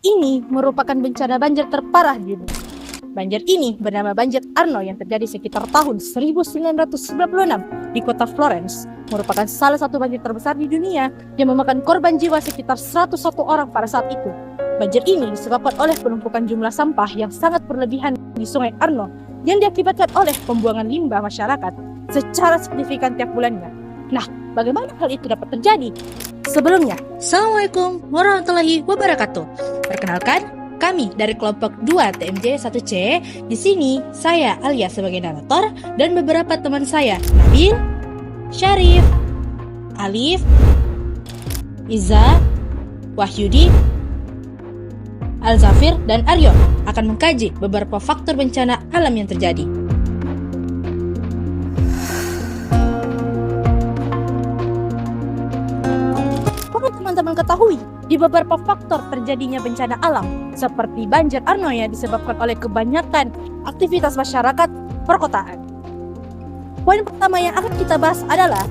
ini merupakan bencana banjir terparah di dunia. Banjir ini bernama banjir Arno yang terjadi sekitar tahun 1996 di kota Florence, merupakan salah satu banjir terbesar di dunia yang memakan korban jiwa sekitar 101 orang pada saat itu. Banjir ini disebabkan oleh penumpukan jumlah sampah yang sangat berlebihan di Sungai Arno yang diakibatkan oleh pembuangan limbah masyarakat secara signifikan tiap bulannya. Nah, bagaimana hal itu dapat terjadi? Sebelumnya, Assalamualaikum warahmatullahi wabarakatuh. Perkenalkan, kami dari kelompok 2 TMJ 1C. Di sini saya Alia sebagai narator dan beberapa teman saya, Nabil, Syarif, Alif, Iza, Wahyudi, Al-Zafir, dan Aryo akan mengkaji beberapa faktor bencana alam yang terjadi. Teman-teman ketahui, di beberapa faktor terjadinya bencana alam seperti banjir Arno yang disebabkan oleh kebanyakan aktivitas masyarakat perkotaan. Poin pertama yang akan kita bahas adalah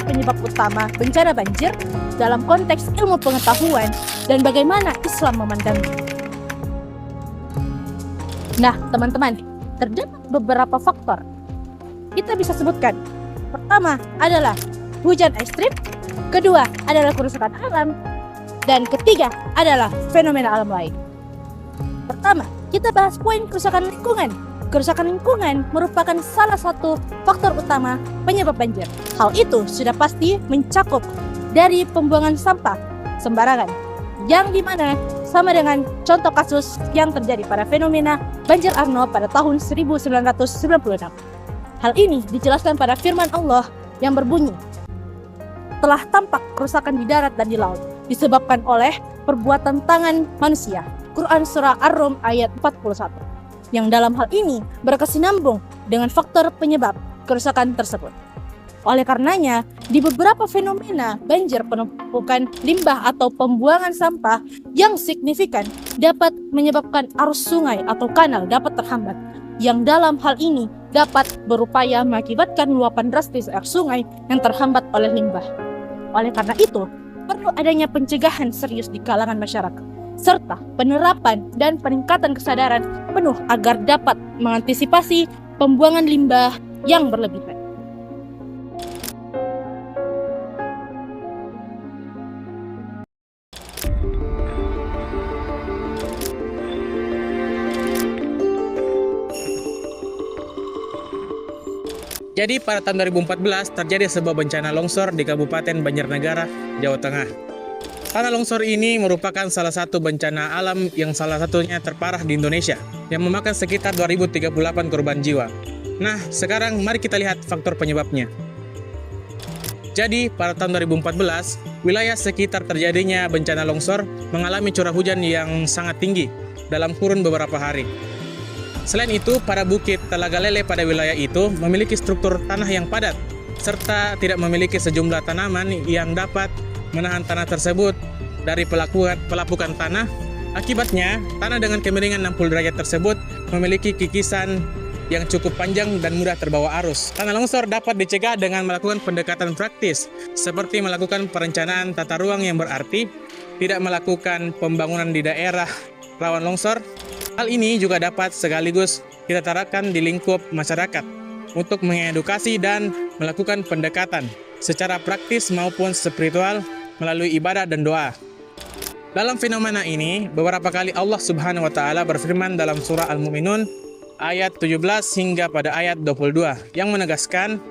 penyebab utama bencana banjir dalam konteks ilmu pengetahuan dan bagaimana Islam memandangnya. Nah, teman-teman, terdapat beberapa faktor. Kita bisa sebutkan. Pertama adalah hujan ekstrim, kedua adalah kerusakan alam, dan ketiga adalah fenomena alam lain. Pertama, kita bahas poin kerusakan lingkungan. Kerusakan lingkungan merupakan salah satu faktor utama penyebab banjir. Hal itu sudah pasti mencakup dari pembuangan sampah sembarangan, yang dimana sama dengan contoh kasus yang terjadi pada fenomena banjir Arno pada tahun 1996. Hal ini dijelaskan pada firman Allah yang berbunyi, telah tampak kerusakan di darat dan di laut disebabkan oleh perbuatan tangan manusia. Quran Surah Ar-Rum ayat 41. Yang dalam hal ini berkesinambung dengan faktor penyebab kerusakan tersebut. Oleh karenanya, di beberapa fenomena banjir penumpukan limbah atau pembuangan sampah yang signifikan dapat menyebabkan arus sungai atau kanal dapat terhambat, yang dalam hal ini dapat berupaya mengakibatkan luapan drastis air sungai yang terhambat oleh limbah. Oleh karena itu, perlu adanya pencegahan serius di kalangan masyarakat, serta penerapan dan peningkatan kesadaran penuh agar dapat mengantisipasi pembuangan limbah yang berlebihan. Jadi pada tahun 2014 terjadi sebuah bencana longsor di Kabupaten Banjarnegara, Jawa Tengah. Tanah longsor ini merupakan salah satu bencana alam yang salah satunya terparah di Indonesia, yang memakan sekitar 2038 korban jiwa. Nah, sekarang mari kita lihat faktor penyebabnya. Jadi pada tahun 2014, wilayah sekitar terjadinya bencana longsor mengalami curah hujan yang sangat tinggi dalam kurun beberapa hari. Selain itu, pada bukit Telaga Lele pada wilayah itu memiliki struktur tanah yang padat, serta tidak memiliki sejumlah tanaman yang dapat menahan tanah tersebut dari pelapukan tanah. Akibatnya, tanah dengan kemiringan 60 derajat tersebut memiliki kikisan yang cukup panjang dan mudah terbawa arus. Tanah longsor dapat dicegah dengan melakukan pendekatan praktis, seperti melakukan perencanaan tata ruang yang berarti, tidak melakukan pembangunan di daerah rawan longsor. Hal ini juga dapat sekaligus kita terapkan di lingkup masyarakat untuk mengedukasi dan melakukan pendekatan secara praktis maupun spiritual melalui ibadah dan doa. Dalam fenomena ini, beberapa kali Allah Subhanahu wa Ta'ala berfirman dalam surah Al-Mu'minun ayat 17 hingga pada ayat 22 yang menegaskan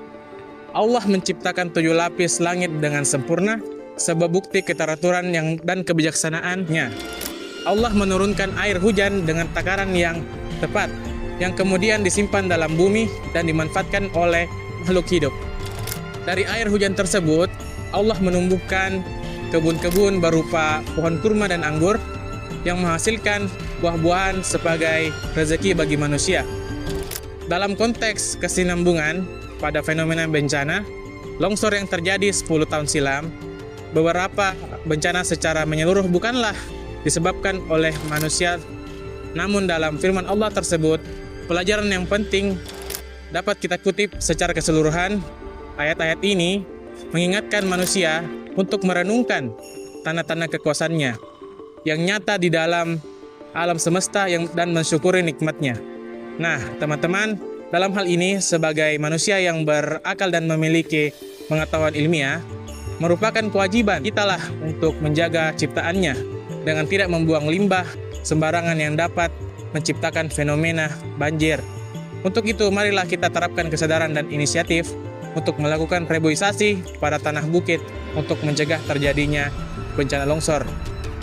Allah menciptakan 7 lapis langit dengan sempurna sebagai bukti keteraturan dan kebijaksanaannya. Allah menurunkan air hujan dengan takaran yang tepat, yang kemudian disimpan dalam bumi dan dimanfaatkan oleh makhluk hidup. Dari air hujan tersebut, Allah menumbuhkan kebun-kebun berupa pohon kurma dan anggur yang menghasilkan buah-buahan sebagai rezeki bagi manusia. Dalam konteks kesinambungan pada fenomena bencana, longsor yang terjadi 10 tahun silam, beberapa bencana secara menyeluruh bukanlah disebabkan oleh manusia. Namun dalam firman Allah tersebut, pelajaran yang penting dapat kita kutip secara keseluruhan. Ayat-ayat ini mengingatkan manusia untuk merenungkan tanda-tanda kekuasaannya, yang nyata di dalam alam semesta dan mensyukuri nikmatnya. Nah, teman-teman, dalam hal ini sebagai manusia yang berakal dan memiliki pengetahuan ilmiah, merupakan kewajiban kitalah untuk menjaga ciptaannya dengan tidak membuang limbah sembarangan yang dapat menciptakan fenomena banjir. Untuk itu, marilah kita terapkan kesadaran dan inisiatif untuk melakukan reboisasi pada tanah bukit untuk mencegah terjadinya bencana longsor,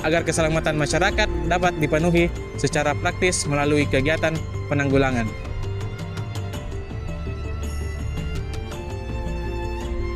agar keselamatan masyarakat dapat dipenuhi secara praktis melalui kegiatan penanggulangan.